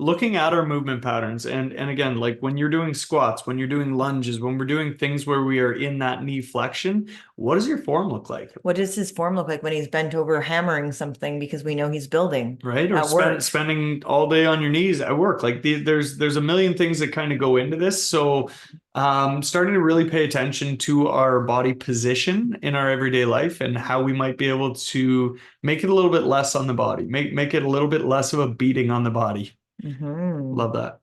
Speaker 1: looking at our movement patterns, and again, like when you're doing squats, when you're doing lunges, when we're doing things where we are in that knee flexion, what does your form look like?
Speaker 2: What does his form look like when he's bent over hammering something because we know he's building?
Speaker 1: Right? Or spending all day on your knees at work. Like there's a million things that kind of go into this. So starting to really pay attention to our body position in our everyday life and how we might be able to make it a little bit less on the body, make it a little bit less of a beating on the body. Love that.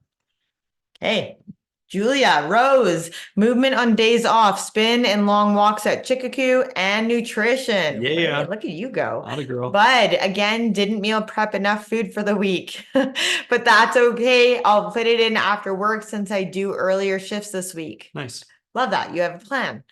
Speaker 2: Hey, Julia, Rose, movement on days off, spin and long walks at Chickacoo, and nutrition.
Speaker 1: Yeah.
Speaker 2: Hey, look at you go.
Speaker 1: Not a girl.
Speaker 2: Bud, again, didn't meal prep enough food for the week, but that's okay. I'll put it in after work since I do earlier shifts this week.
Speaker 1: Nice.
Speaker 2: Love that. You have a plan.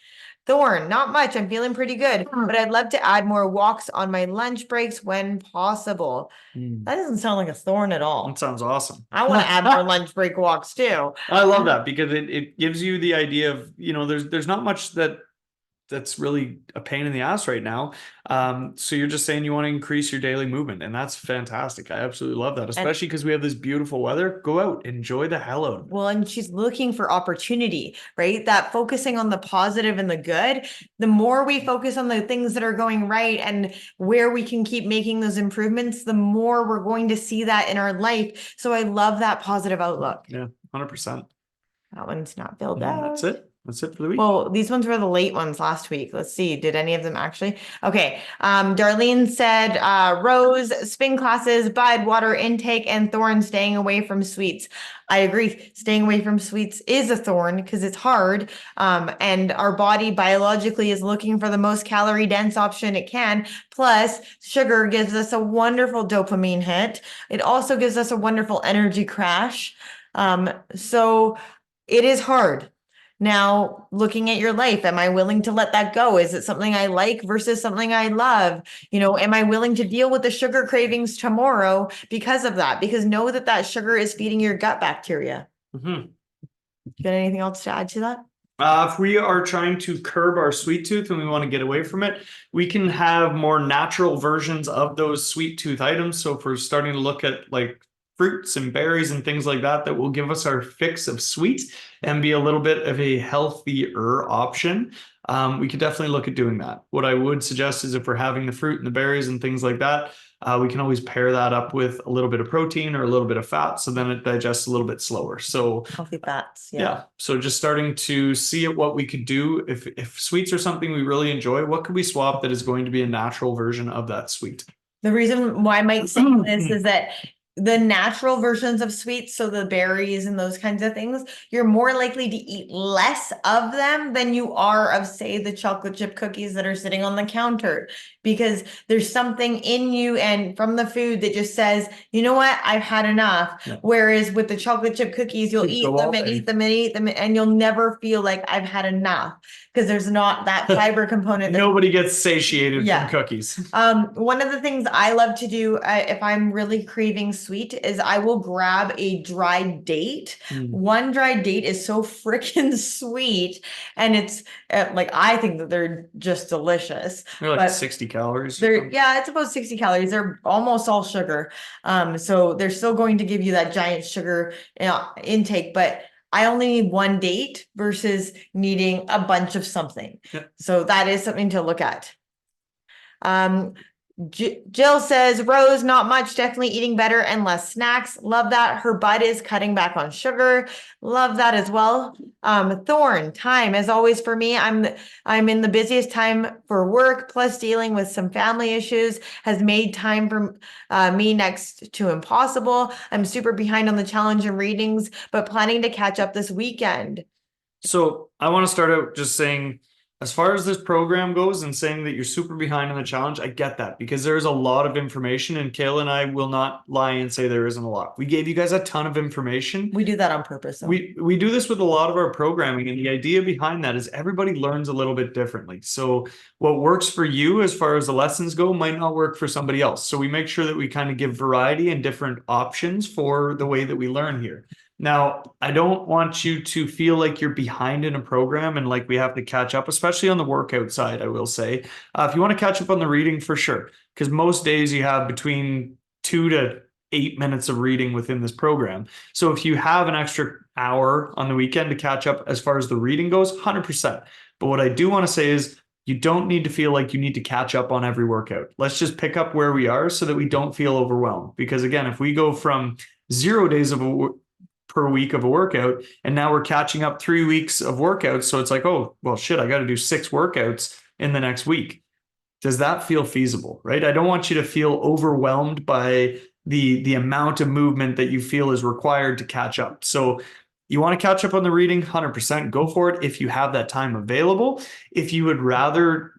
Speaker 2: Thorn, not much. I'm feeling pretty good, but I'd love to add more walks on my lunch breaks when possible. That doesn't sound like a thorn at all.
Speaker 1: That sounds awesome.
Speaker 2: I want to add more lunch break walks too.
Speaker 1: I love that because it gives you the idea of, there's not much that's really a pain in the ass right now. So you're just saying you want to increase your daily movement, and that's fantastic. I absolutely love that, especially because we have this beautiful weather. Go out, enjoy the hell out of it.
Speaker 2: Well, and she's looking for opportunity, right? That focusing on the positive and the good, the more we focus on the things that are going right and where we can keep making those improvements, the more we're going to see that in our life. So I love that positive outlook.
Speaker 1: Yeah, 100%.
Speaker 2: That one's not filled out.
Speaker 1: That's it. That's it for the week.
Speaker 2: Well, these ones were the late ones last week. Let's see. Did any of them actually? Okay. Darlene said, Rose, spin classes, Bud, water intake, and Thorn, staying away from sweets. I agree. Staying away from sweets is a thorn because it's hard. And our body biologically is looking for the most calorie dense option it can. Plus, sugar gives us a wonderful dopamine hit. It also gives us a wonderful energy crash. So it is hard. Now, looking at your life, am I willing to let that go? Is it something I like versus something I love? Am I willing to deal with the sugar cravings tomorrow because of that? Because know that that sugar is feeding your gut bacteria.
Speaker 1: Mm-hmm.
Speaker 2: Got anything else to add to that?
Speaker 1: If we are trying to curb our sweet tooth and we want to get away from it, we can have more natural versions of those sweet tooth items. So if we're starting to look at like fruits and berries and things like that, that will give us our fix of sweet and be a little bit of a healthier option. We could definitely look at doing that. What I would suggest is if we're having the fruit and the berries and things like that, we can always pair that up with a little bit of protein or a little bit of fat, so then it digests a little bit slower. So
Speaker 2: Healthy fats.
Speaker 1: yeah, so just starting to see at what we could do. If sweets are something we really enjoy, what could we swap that is going to be a natural version of that sweet?
Speaker 2: The reason why Mike's saying this is that the natural versions of sweets, so the berries and those kinds of things, you're more likely to eat less of them than you are of, say, the chocolate chip cookies that are sitting on the counter, because there's something in you and from the food that just says, you know what, I've had enough.
Speaker 1: Yeah.
Speaker 2: Whereas with the chocolate chip cookies, you'll eat them and eat them and eat them, and you'll never feel like I've had enough because there's not that fiber component.
Speaker 1: Nobody gets satiated
Speaker 2: Yeah.
Speaker 1: from cookies.
Speaker 2: One of the things I love to do if I'm really craving sweet is I will grab a dried date. One dried date is so freaking sweet, and it's like, I think that they're just delicious.
Speaker 1: They're like
Speaker 2: But
Speaker 1: 60 calories.
Speaker 2: yeah, it's about 60 calories. They're almost all sugar. So they're still going to give you that giant sugar intake, but I only need one date versus needing a bunch of something.
Speaker 1: Yep.
Speaker 2: So that is something to look at. Jill says, Rose, not much, definitely eating better and less snacks. Love that. Her bud is cutting back on sugar. Love that as well. Thorn, time as always for me. I'm in the busiest time for work, plus dealing with some family issues has made time for me next to impossible. I'm super behind on the challenge and readings, but planning to catch up this weekend.
Speaker 1: So I want to start out just saying, as far as this program goes and saying that you're super behind on the challenge, I get that because there's a lot of information, and Kayla and I will not lie and say there isn't a lot. We gave you guys a ton of information.
Speaker 2: We do that on purpose. So.
Speaker 1: We do this with a lot of our programming, and the idea behind that is everybody learns a little bit differently. So what works for you as far as the lessons go might not work for somebody else. So we make sure that we kind of give variety and different options for the way that we learn here. Now, I don't want you to feel like you're behind in a program and like we have to catch up, especially on the workout side, I will say. If you want to catch up on the reading, for sure, because most days you have between 2 to 8 minutes of reading within this program. So if you have an extra hour on the weekend to catch up as far as the reading goes, 100%. But what I do want to say is you don't need to feel like you need to catch up on every workout. Let's just pick up where we are so that we don't feel overwhelmed. Because again, if we go from 0 days per week of a workout, and now we're catching up 3 weeks of workouts. So it's like, oh, well, shit, I got to do 6 workouts in the next week. Does that feel feasible, right? I don't want you to feel overwhelmed by the amount of movement that you feel is required to catch up. So you want to catch up on the reading, 100%, go for it if you have that time available. If you would rather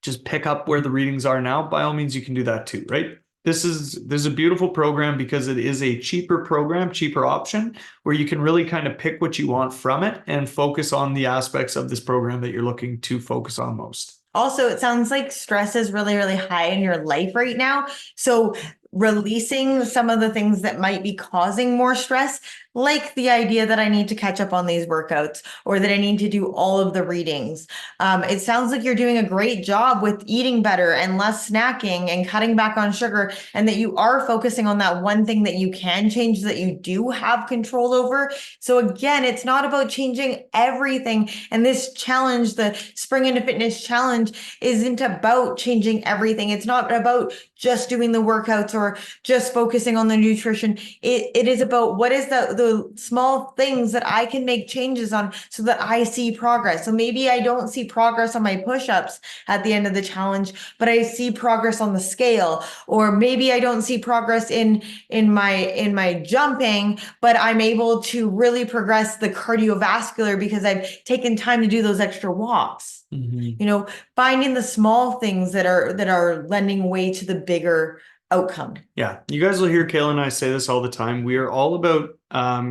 Speaker 1: just pick up where the readings are now, by all means, you can do that too, right? This is a beautiful program because it is a cheaper program, cheaper option where you can really kind of pick what you want from it and focus on the aspects of this program that you're looking to focus on most.
Speaker 2: Also, it sounds like stress is really, really high in your life right now. So releasing some of the things that might be causing more stress, like the idea that I need to catch up on these workouts or that I need to do all of the readings. It sounds like you're doing a great job with eating better and less snacking and cutting back on sugar, and that you are focusing on that one thing that you can change, that you do have control over. So again, it's not about changing everything. And this challenge, the Spring into Fitness challenge, isn't about changing everything. It's not about just doing the workouts or just focusing on the nutrition. It is about what is the small things that I can make changes on so that I see progress. So maybe I don't see progress on my push-ups at the end of the challenge, but I see progress on the scale. Or maybe I don't see progress in my jumping, but I'm able to really progress the cardiovascular because I've taken time to do those extra walks. You know, finding the small things that are lending way to the bigger outcome.
Speaker 1: Yeah, you guys will hear Kayla and I say this all the time. We are all about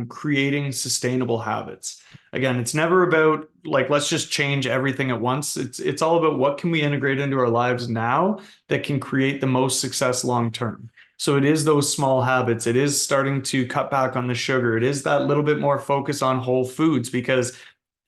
Speaker 1: creating sustainable habits. Again, it's never about like let's just change everything at once. It's all about what can we integrate into our lives now that can create the most success long term. So it is those small habits. It is starting to cut back on the sugar. It is that little bit more focus on whole foods because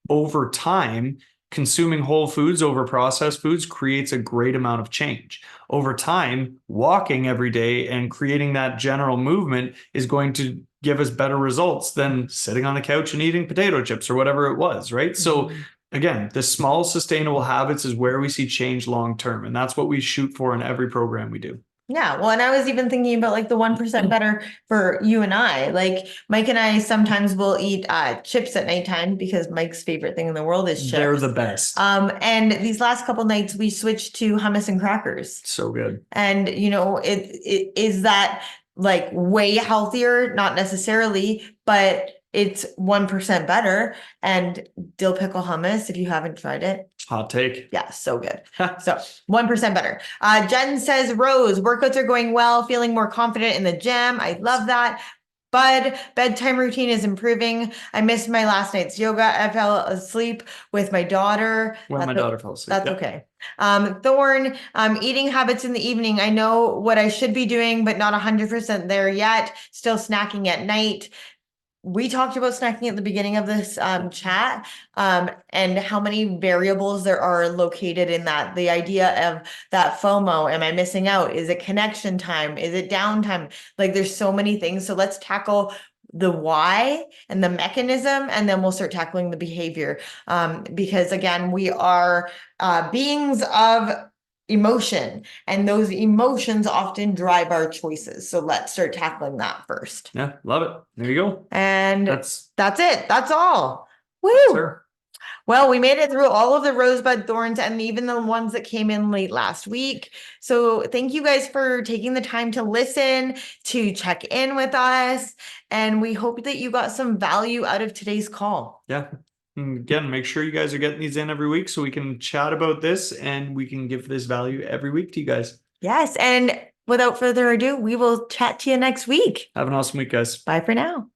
Speaker 1: over time, consuming whole foods over processed foods creates a great amount of change. Over time, walking every day and creating that general movement is going to give us better results than sitting on the couch and eating potato chips or whatever it was, right? So again, the small sustainable habits is where we see change long term. And that's what we shoot for in every program we do.
Speaker 2: Yeah, well, and I was even thinking about like the 1% better for you and I. Like Mike and I sometimes will eat chips at nighttime because Mike's favorite thing in the world is chips.
Speaker 1: They're the best.
Speaker 2: And these last couple nights we switched to hummus and crackers.
Speaker 1: So good.
Speaker 2: And you know, it is that like way healthier, not necessarily, but it's 1% better. And dill pickle hummus, if you haven't tried it.
Speaker 1: Hot take.
Speaker 2: Yeah, so good. So 1% better. Jen says, Rose, workouts are going well, feeling more confident in the gym. I love that. Bud, bedtime routine is improving. I missed my last night's yoga. I fell asleep with my daughter.
Speaker 1: When my daughter fell asleep.
Speaker 2: That's okay. Thorn, eating habits in the evening. I know what I should be doing, but not 100% there yet. Still snacking at night. We talked about snacking at the beginning of this chat and how many variables there are located in that. The idea of that FOMO, am I missing out? Is it connection time? Is it downtime? Like there's so many things. So let's tackle the why and the mechanism, and then we'll start tackling the behavior. Because again, we are beings of emotion, and those emotions often drive our choices. So let's start tackling that first.
Speaker 1: Yeah, love it. There you go.
Speaker 2: And
Speaker 1: that's
Speaker 2: it. That's all. Woo!
Speaker 1: Sure.
Speaker 2: Well, we made it through all of the rosebud thorns and even the ones that came in late last week. So thank you guys for taking the time to listen, to check in with us. And we hope that you got some value out of today's call.
Speaker 1: Yeah. And again, make sure you guys are getting these in every week so we can chat about this and we can give this value every week to you guys.
Speaker 2: Yes. And without further ado, we will chat to you next week.
Speaker 1: Have an awesome week, guys.
Speaker 2: Bye for now.